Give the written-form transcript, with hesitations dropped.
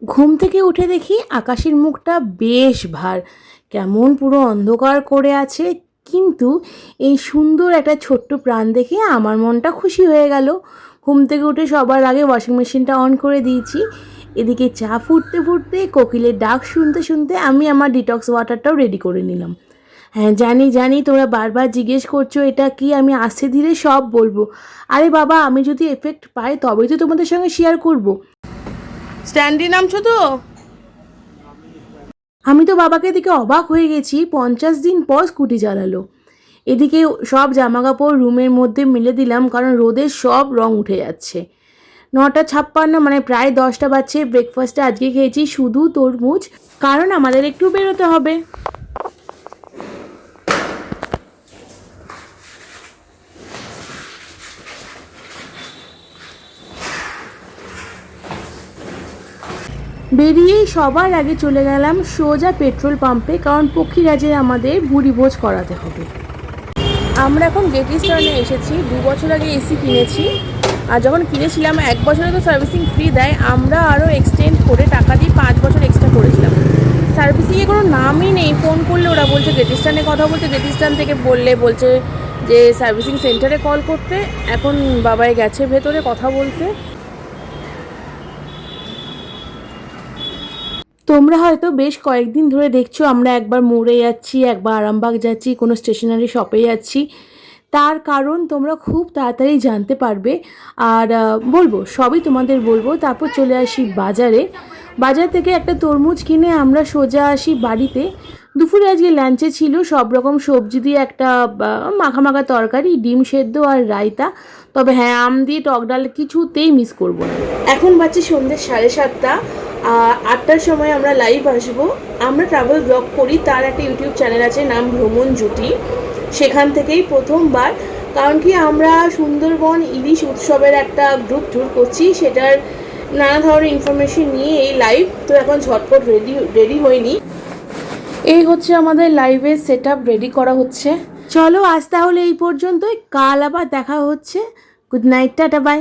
ঘুম থেকে উঠে দেখি আকাশের মুখটা বেশ ভার, কেমন পুরো অন্ধকার করে আছে। কিন্তু এই সুন্দর একটা ছোট্ট প্রাণ দেখে আমার মনটা খুশি হয়ে গেল। ঘুম থেকে উঠে সবার আগে ওয়াশিং মেশিনটা অন করে দিয়েছি। এদিকে চা ফুটতে ফুটতে কোকিলের ডাক শুনতে শুনতে আমি আমার ডিটক্স ওয়াটারটাও রেডি করে নিলাম। হ্যাঁ, জানি জানি তোমরা বারবার জিজ্ঞেস করছো এটা কি, আমি আস্তে ধীরে সব বলবো। আরে বাবা, আমি যদি এফেক্ট পাই তবেই তো তোমাদের সঙ্গে শেয়ার করব। স্ট্যান্ডে নামছো তো? আমি তো বাবাকে দেখে অবাক হয়ে গেছি, 50 দিন পর স্কুটি চালালো। এদিকে সব জামাকাপড় রুমের মধ্যে মেলে দিলাম, কারণ রোদের সব রং উঠে যাচ্ছে। 9:56, মানে প্রায় 10টা বাজছে। ব্রেকফাস্টে আজকে খেয়েছি শুধু তরমুজ, কারণ আমাদের একটু বেরোতে হবে। বেরিয়েই সবার আগে চলে গেলাম সোজা পেট্রোল পাম্পে, কারণ পক্ষীরাজে আমাদের ভুড়ি ভোজ করাতে হবে। আমরা এখন গেটিস্টার্নে এসেছি। 2 বছর আগে এসি কিনেছি, আর যখন কিনেছিলাম 1 বছরে তো সার্ভিসিং ফ্রি দেয়, আমরা আরও এক্সটেন্ড করে টাকা দিয়ে 5 বছর এক্সট্রা করেছিলাম। সার্ভিসিংয়ে কোনো নামই নেই, ফোন করলে ওরা বলছে গেটিস্টার্নে কথা বলতে, গেটিস্টার্ন থেকে বলছে যে সার্ভিসিং সেন্টারে কল করতে। এখন বাবাই গেছে ভেতরে কথা বলতে। তোমরা হয়তো বেশ কয়েকদিন ধরে দেখছো আমরা একবার মোড়ে যাচ্ছি, একবার আরামবাগ যাচ্ছি, কোনো স্টেশনারি শপে যাচ্ছি। তার কারণ তোমরা খুব তাড়াতাড়ি জানতে পারবে, আর বলবো, সবই তোমাদের বলবো। তারপর চলে আসি বাজারে। বাজার থেকে একটা তরমুজ কিনে আমরা সোজা আসি বাড়িতে। দুপুরে আজকে লাঞ্চে ছিল সব রকম সবজি দিয়ে একটা মাখা মাখা তরকারি, ডিম সেদ্ধ আর রায়তা। তবে হ্যাঁ, আম দিয়ে টক ডাল কিছুতেই মিস করবো না। এখন বাজছে সন্ধ্যে 7:30। 8টার সময় আমরা লাইভ আসবো। আমরা ট্রাভেল ব্লগ করি, তার একটা ইউটিউব চ্যানেল আছে, নাম ভ্রমণ জুটি। সেখান থেকেই প্রথমবার, কারণ কি আমরা সুন্দরবন ইলিশ উৎসবের একটা গ্রুপ ট্যুর করছি, সেটার নানা ধরনের ইনফরমেশন নিয়ে এই লাইভ। তো এখন ঝটপট রেডি হয়নি। এই হচ্ছে আমাদের লাইভের সেট আপ, রেডি করা হচ্ছে। চলো আজ তাহলে এই পর্যন্তই, কাল আবার দেখা হচ্ছে। Good night, tata, by.